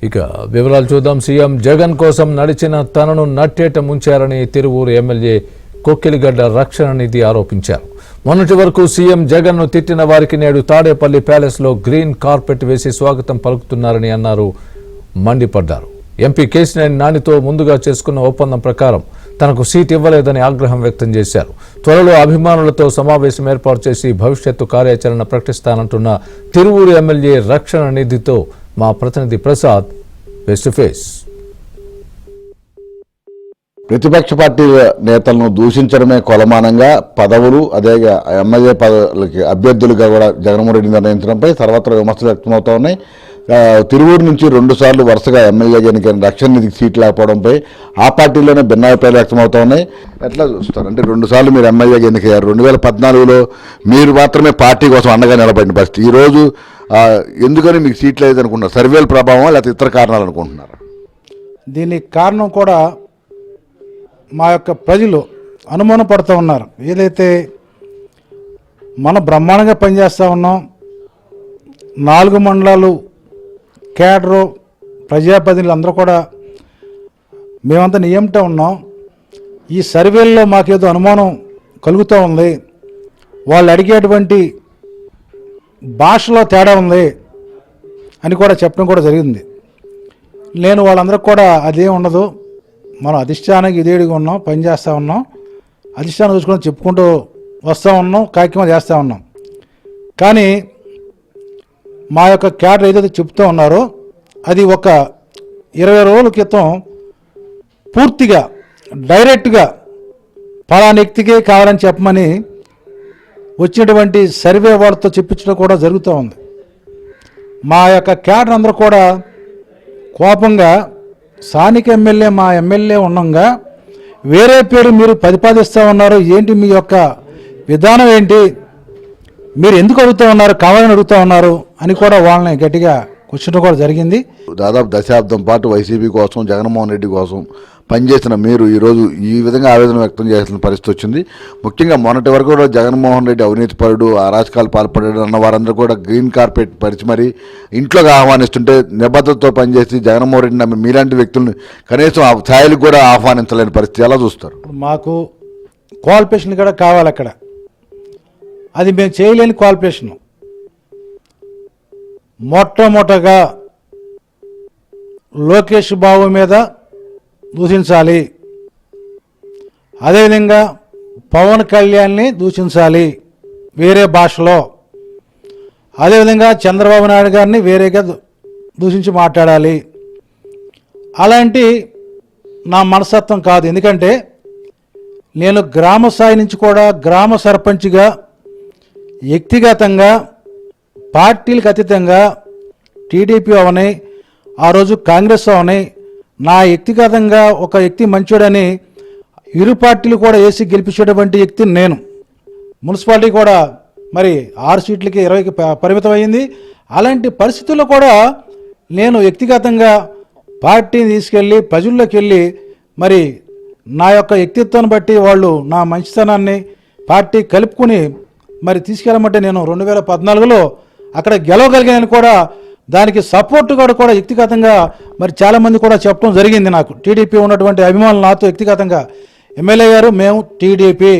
ఇక వివరాలు చూద్దాం. సీఎం జగన్ కోసం నడిచిన తనను నట్టేట ముంచారని తిరువూరు ఎమ్మెల్యే కొక్కిలిగడ్డ రక్షణ నిధి ఆరోపించారు. మొన్నటి వరకు సీఎం జగన్ ను తిట్టిన వారికి నేడు తాడేపల్లి ప్యాలెస్ లో గ్రీన్ కార్పెట్ వేసి స్వాగతం పలుకుతున్నారని అన్నారు. మండిపడ్డారు. ఎంపీ కేశినేని నానితో ముందుగా చేసుకున్న ఒప్పందం ప్రకారం తనకు సీట్ ఇవ్వలేదని ఆగ్రహం వ్యక్తం చేశారు. త్వరలో అభిమానులతో సమావేశం ఏర్పాటు చేసి భవిష్యత్తు కార్యాచరణ ప్రకటిస్తానంటున్న తిరువూరు ఎమ్మెల్యే రక్షణ నిధితో మా ప్రతినిధి ప్రసాద్ ఫేస్ టు ఫేస్. ప్రతిపక్ష పార్టీల నేతలను దూషించడమే కొలమానంగా పదవులు అదే ఎమ్మెల్యే పదవులకి అభ్యర్థులుగా కూడా జగన్మోహన్ రెడ్డి నిర్ణయించడంపై సర్వత్రా విమర్శలు వ్యక్తమవుతా ఉన్నాయి. తిరువూరు నుంచి 2 సార్లు వరుసగా ఎమ్మెల్యేగా ఎన్నికైన రక్షణ నిధికి సీట్ లేకపోవడంపై ఆ పార్టీలోనే భిన్నాభిప్రాయాలు వ్యక్తమవుతా ఉన్నాయి. ఎట్లా చూస్తారు? అంటే 2 సార్లు మీరు ఎమ్మెల్యేగా ఎన్నికయ్యారు. 2014లో మీరు మాత్రమే పార్టీ కోసం అండగా నిలబడిన పరిస్థితి. ఈరోజు ఎందుకని మీకు సీట్ లేదనుకుంటున్నారు? సర్వేల ప్రభావం లేకపోతే ఇతర కారణాలు అనుకుంటున్నారు? దీనికి కారణం కూడా మా యొక్క ప్రజలు అనుమానం పడుతూ ఉన్నారు. ఏదైతే మనం బ్రహ్మాండంగా పనిచేస్తూ ఉన్నాం, 4 మండలాలు కేడరు ప్రజాప్రతినిధులు అందరూ కూడా మేమంతా నియమిటూ ఉన్నాం. ఈ సర్వేల్లో మాకేదో అనుమానం కలుగుతూ ఉంది, వాళ్ళు అడిగేటువంటి భాషలో తేడా ఉంది అని కూడా చెప్పడం కూడా జరిగింది. నేను వాళ్ళందరికీ కూడా అదేం ఉండదు, మనం అధిష్టానానికి ఇదేడిగా ఉన్నాం, పనిచేస్తూ ఉన్నాం, అధిష్టానం చూసుకొని చెప్పుకుంటూ వస్తూ ఉన్నాం, కార్యక్రమాలు చేస్తూ ఉన్నాం. కానీ మా యొక్క క్యాడర్ ఏదైతే చెప్తూ ఉన్నారో అది ఒక 20 రోజుల క్రితం పూర్తిగా డైరెక్ట్గా పలానా వ్యక్తికే కావాలని చెప్పమని వచ్చినటువంటి సర్వే వాళ్ళతో చెప్పించడం కూడా జరుగుతూ ఉంది. మా యొక్క క్యాడర్ అందరూ కూడా కోపంగా స్థానిక ఎమ్మెల్యే మా ఎమ్మెల్యే ఉండగా వేరే పేరు మీరు ప్రతిపాదిస్తూ ఉన్నారు, ఏంటి మీ యొక్క విధానం ఏంటి, మీరు ఎందుకు అడుగుతూ ఉన్నారు, కావాలని అడుగుతూ ఉన్నారు అని కూడా వాళ్ళని గట్టిగా కూర్చుంటూ కూడా జరిగింది. దాదాపు దశాబ్దం పాటు వైసీపీ కోసం జగన్మోహన్ రెడ్డి కోసం పనిచేసిన మీరు ఈరోజు ఈ విధంగా ఆవేదన వ్యక్తం చేయాల్సిన పరిస్థితి వచ్చింది. ముఖ్యంగా మొన్నటి వరకు కూడా జగన్మోహన్ రెడ్డి అవినీతిపరుడు, అరాచకాలు పాల్పడాడు అన్న వారందరూ కూడా గ్రీన్ కార్పెట్ పరిచి మరి ఇంట్లోకి ఆహ్వానిస్తుంటే నిబద్ధతతో పనిచేసి జగన్మోహన్ రెడ్డి నమ్మి మీలాంటి వ్యక్తులను కనీసం ఆ స్థాయిలకు కూడా ఆహ్వానించలేని పరిస్థితి ఎలా చూస్తారు? మాకు క్వాలిఫికేషన్ కూడా కావాలి అక్కడ, అది మేము చేయలేని క్వాలిఫికేషన్. మొట్టమొదటగా లోకేష్ బాబు మీద దూషించాలి, అదేవిధంగా పవన్ కళ్యాణ్ని దూషించాలి వేరే భాషలో, అదేవిధంగా చంద్రబాబు నాయుడు గారిని వేరేగా దూషించి మాట్లాడాలి. అలాంటి నా మనస్తత్వం కాదు. ఎందుకంటే నేను గ్రామ స్థాయి నుంచి కూడా గ్రామ సర్పంచ్గా వ్యక్తిగతంగా పార్టీలకు అతీతంగా టీడీపీ అవని ఆ రోజు కాంగ్రెస్ అవని నా వ్యక్తిగతంగా ఒక వ్యక్తి మంచోడని ఇరు పార్టీలు కూడా వేసి గెలిపించేటువంటి వ్యక్తి నేను. మున్సిపాలిటీ కూడా మరి 6 సీట్లకి 20కి పరిమితం అయ్యింది. అలాంటి పరిస్థితుల్లో కూడా నేను వ్యక్తిగతంగా పార్టీని తీసుకెళ్ళి ప్రజల్లోకి వెళ్ళి మరి నా యొక్క వ్యక్తిత్వాన్ని బట్టి వాళ్ళు నా మంచితనాన్ని పార్టీ కలుపుకుని మరి తీసుకెళ్ళమంటే నేను 2014లో అక్కడ గెలవగలిగానని కూడా దానికి సపోర్టుగా కూడా వ్యక్తిగతంగా మరి చాలామంది కూడా చెప్పడం జరిగింది. నాకు టీడీపీ ఉన్నటువంటి అభిమానులు నాతో వ్యక్తిగతంగా ఎమ్మెల్యే గారు మేము టీడీపీ,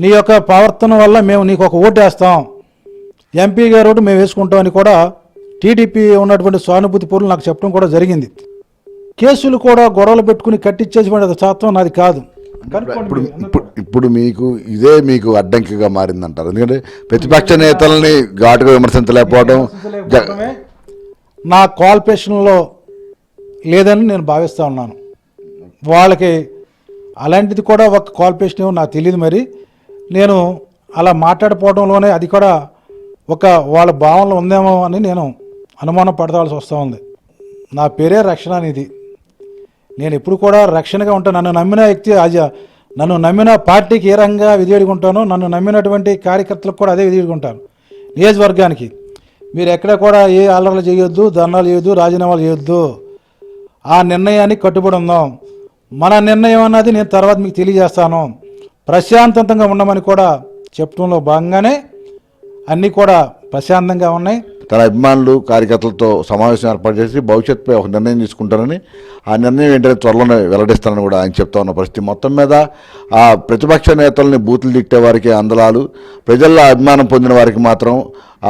నీ యొక్క ప్రవర్తన వల్ల మేము నీకు ఒక ఓటు వేస్తాం, ఎంపీ గారు ఓటు మేము వేసుకుంటామని కూడా టీడీపీ ఉన్నటువంటి సానుభూతి పౌరులు నాకు చెప్పడం కూడా జరిగింది. కేసులు కూడా గొడవలు పెట్టుకుని కట్టించేసి శాతం నాది కాదు. ఇప్పుడు మీకు ఇదే మీకు అడ్డంకిగా మారిందంటారు. ఎందుకంటే ప్రతిపక్ష నేతలని ఘాటుగా విమర్శించలేకపోవడం నా క్వాలిఫికేషన్లో లేదని నేను భావిస్తూ ఉన్నాను. వాళ్ళకి అలాంటిది కూడా ఒక క్వాలిఫికేషన్ ఏమో నాకు తెలియదు. మరి నేను అలా మాట్లాడిపోవడంలోనే అది కూడా ఒక వాళ్ళ భావనలో ఉందేమో అని నేను అనుమానం పడతాల్సి వస్తూ ఉంది. నా పేరే రక్షణ నిధి. నేను ఎప్పుడు కూడా రక్షణగా ఉంటాను. నన్ను నమ్మిన వ్యక్తి నన్ను నమ్మిన పార్టీకి ఏ రంగా విధేయుడుకుంటానో నన్ను నమ్మినటువంటి కార్యకర్తలకు కూడా అదే విధేయుడుకుంటాను. నియోజకవర్గానికి మీరు ఎక్కడ కూడా ఏ అల్లర్లు చేయొద్దు, ధర్నాలు చేయొద్దు, రాజీనామాలు చేయొద్దు, ఆ నిర్ణయానికి కట్టుబడి ఉందాం. మన నిర్ణయం అన్నది నేను తర్వాత మీకు తెలియజేస్తాను, ప్రశాంతంగా ఉండమని కూడా చెప్పడంలో భాగంగానే అన్నీ కూడా ప్రశాంతంగా ఉన్నాయి. తన అభిమానులు కార్యకర్తలతో సమావేశం ఏర్పాటు చేసి భవిష్యత్తుపై ఒక నిర్ణయం తీసుకుంటారని, ఆ నిర్ణయం ఏంటంటే త్వరలోనే వెల్లడిస్తారని కూడా ఆయన చెప్తా ఉన్న పరిస్థితి. మొత్తం మీద ఆ ప్రతిపక్ష నేతల్ని బూతులు తిట్టే వారికి అందలాలు, ప్రజల్లో అభిమానం పొందిన వారికి మాత్రం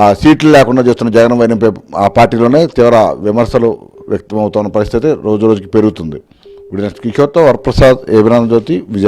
ఆ సీట్లు లేకుండా చేస్తున్న జగన్ వైనంపై ఆ పార్టీలోనే తీవ్ర విమర్శలు వ్యక్తమవుతున్న పరిస్థితి రోజు రోజుకి పెరుగుతుంది. ఇప్పుడు నెక్స్ట్ కిషోర్తో వరప్రసాద్, ఏబినాన్ జ్యోతి, విజయ్.